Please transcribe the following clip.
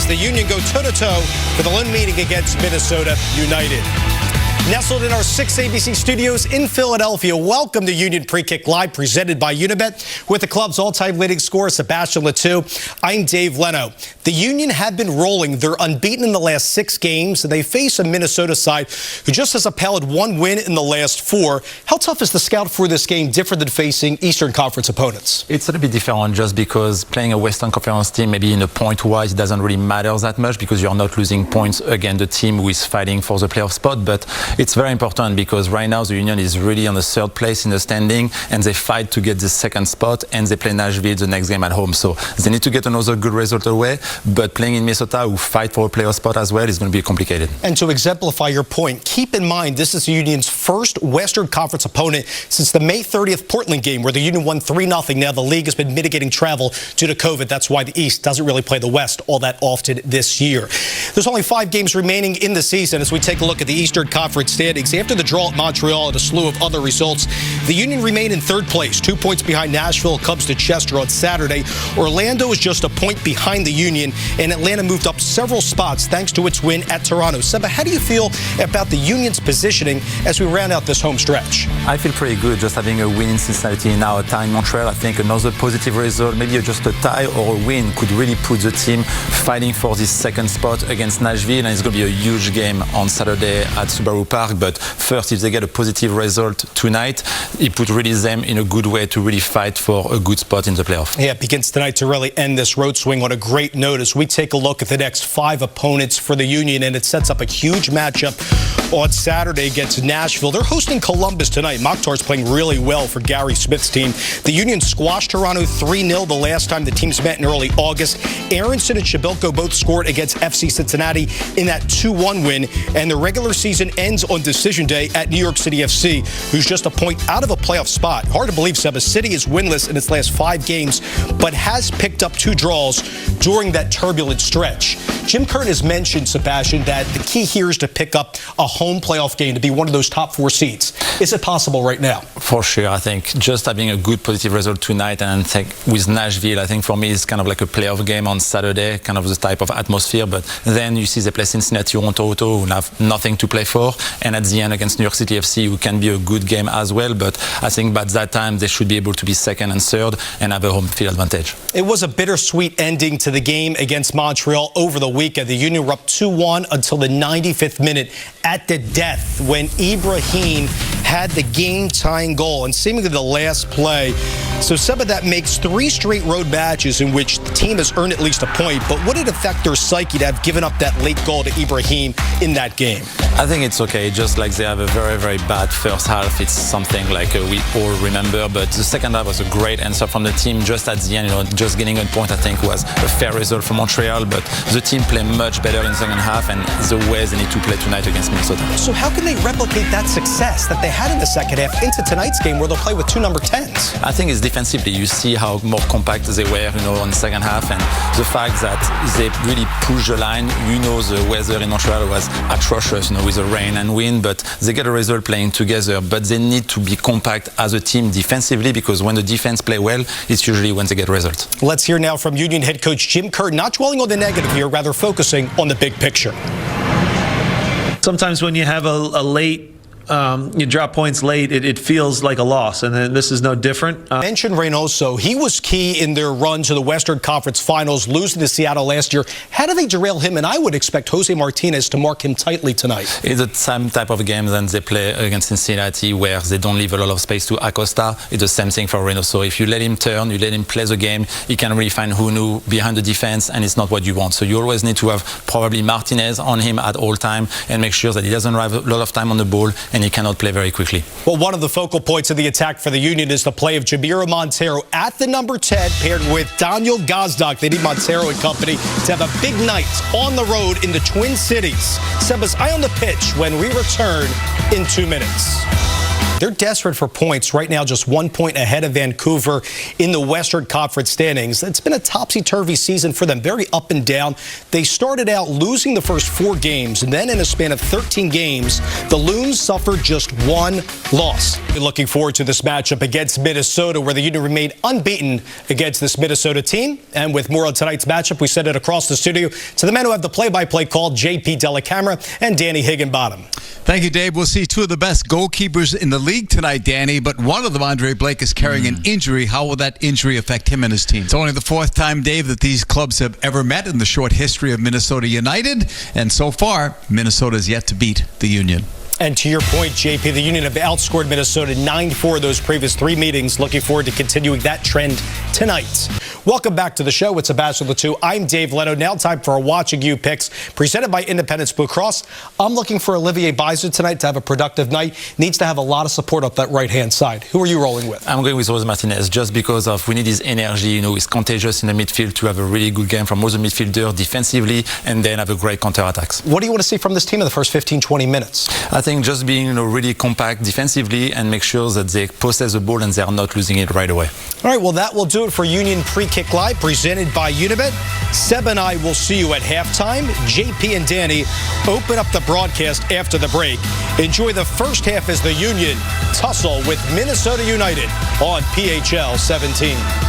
the Union go toe-to-toe for the lone meeting against Minnesota United. Nestled in our 6 ABC studios in Philadelphia, welcome to Union Pre-Kick Live, presented by Unibet. With the club's all-time leading scorer, Sebastian Letou, I'm Dave Leno. The Union have been rolling. They're unbeaten in the last 6 games, and they face a Minnesota side who just has upheld 1 win in the last 4. How tough is the scout for this game, different than facing Eastern Conference opponents? It's a little bit different just because playing a Western Conference team, maybe in a point-wise, it doesn't really matter that much because you're not losing points against the team who is fighting for the playoff spot. But it's very important because right now the Union is really on the 3rd place in the standing, and they fight to get the 2nd spot, and they play Nashville the next game at home. So they need to get another good result away, but playing in Minnesota, who fight for a playoff spot as well, is going to be complicated. And to exemplify your point, keep in mind this is the Union's first Western Conference opponent since the May 30th Portland game, where the Union won 3-0. Now the league has been mitigating travel due to COVID. That's why the East doesn't really play the West all that often this year. There's only 5 games remaining in the season as we take a look at the Eastern Conference standings. After the draw at Montreal and a slew of other results, the Union remain in 3rd place, 2 points behind Nashville. Comes to Chester on Saturday. Orlando is just a point behind the Union, and Atlanta moved up several spots thanks to its win at Toronto. Seba, how do you feel about the Union's positioning as we round out this home stretch? I feel pretty good just having a win in Cincinnati, now a tie in Montreal. I think another positive result, maybe just a tie or a win, could really put the team fighting for this 2nd spot against Nashville, and it's going to be a huge game on Saturday at Subaru Park. But first, if they get a positive result tonight, it would really them in a good way to really fight for a good spot in the playoff. Yeah, it begins tonight to really end this road swing on a great note as we take a look at the next 5 opponents for the Union, and it sets up a huge matchup on Saturday against Nashville. They're hosting Columbus tonight. Mokhtar's playing really well for Gary Smith's team. The Union squashed Toronto 3-0 the last time the teams met in early August. Aronson and Shabilko both scored against FC Cincinnati in that 2-1 win, and the regular season ends on decision day at New York City FC, who's just a point out of a playoff spot. Hard to believe, Seba. City is winless in its last 5 games, but has picked up 2 draws during that turbulent stretch. Jim Curtin has mentioned, Sebastian, that the key here is to pick up a home playoff game to be one of those top 4 seeds. Is it possible right now? For sure. I think just having a good positive result tonight, and I think with Nashville, I think for me it's kind of like a playoff game on Saturday, kind of the type of atmosphere. But then you see they play Cincinnati or Toronto, who have nothing to play for, and at the end against New York City FC, who can be a good game as well. But I think by that time they should be able to be 2nd and 3rd and have a home field advantage. It was a bittersweet ending to the game against Montreal over the weekend. The Union were up 2-1 until the 95th minute at the death when Ibrahim had the game-tying goal and seemingly the last play. So, Seba, that makes 3 straight road matches in which the team has earned at least a point. But would it affect their psyche to have given up that late goal to Ibrahim in that game? I think it's okay. Just like they have a very, very bad first half, it's something like we all remember. But the second half was a great answer from the team. Just at the end, just getting a point, I think, was a fair result for Montreal. But the team played much better in the second half, and the way they need to play tonight against Minnesota. So how can they replicate that success that they had in the second half into tonight's game, where they'll play with 2 number 10s? I think it's defensively. You see how more compact they were, on the second half, and the fact that they really pushed the line. The weather in Montreal was atrocious, with the rain and wind, but they get a result playing together. But they need to be compact as a team defensively, because when the defense play well, it's usually when they get results. Let's hear now from Union head coach Jim Curtin, not dwelling on the negative here, rather focusing on the big picture. Sometimes when you have a late, you drop points late, it feels like a loss, and then this is no different. Mentioned Reynoso. He was key in their run to the Western Conference Finals, losing to Seattle last year. How do they derail him? And I would expect Jose Martinez to mark him tightly tonight. It's the same type of game that they play against Cincinnati, where they don't leave a lot of space to Acosta. It's the same thing for Reynoso. If you let him turn, you let him play the game, he can really find who knew behind the defense, and it's not what you want. So you always need to have probably Martinez on him at all time and make sure that he doesn't have a lot of time on the ball and he cannot play very quickly. Well, one of the focal points of the attack for the Union is the play of Jamiro Montero at the number 10, paired with Daniel Gazdag. They need Montero and company to have a big night on the road in the Twin Cities. Seba's eye on the pitch when we return in 2 minutes. They're desperate for points. Right now, just 1 point ahead of Vancouver in the Western Conference standings. It's been a topsy-turvy season for them, very up and down. They started out losing the first 4 games, and then in a span of 13 games, the Loons suffered just 1 loss. Looking forward to this matchup against Minnesota, where the Union remained unbeaten against this Minnesota team. And with more on tonight's matchup, we send it across the studio to the men who have the play-by-play call, JP Delacamera and Danny Higginbottom. Thank you, Dave. We'll see 2 of the best goalkeepers in the league tonight, Danny, but one of them, Andre Blake, is carrying an injury. How will that injury affect him and his team? It's only the 4th time, Dave, that these clubs have ever met in the short history of Minnesota United, and so far, Minnesota has yet to beat the Union. And to your point, JP, the Union have outscored Minnesota 9-4 those previous 3 meetings. Looking forward to continuing that trend tonight. Welcome back to the show. It's Ambassador 2. I'm Dave Leno. Now time for our Watching You picks presented by Independence Blue Cross. I'm looking for Olivier Beiser tonight to have a productive night. Needs to have a lot of support up that right-hand side. Who are you rolling with? I'm going with Rose Martinez just because we need his energy. You know, he's contagious in the midfield to have a really good game from all the midfielders defensively and then have a great counterattacks. What do you want to see from this team in the first 15-20 minutes? I think just being really compact defensively and make sure that they possess the ball and they are not losing it right away. All right, well, that will do it for Union Pre-Kick Live, presented by Unibet. Seb and I will see you at halftime. JP and Danny open up the broadcast after the break. Enjoy the first half as the Union tussle with Minnesota United on PHL 17.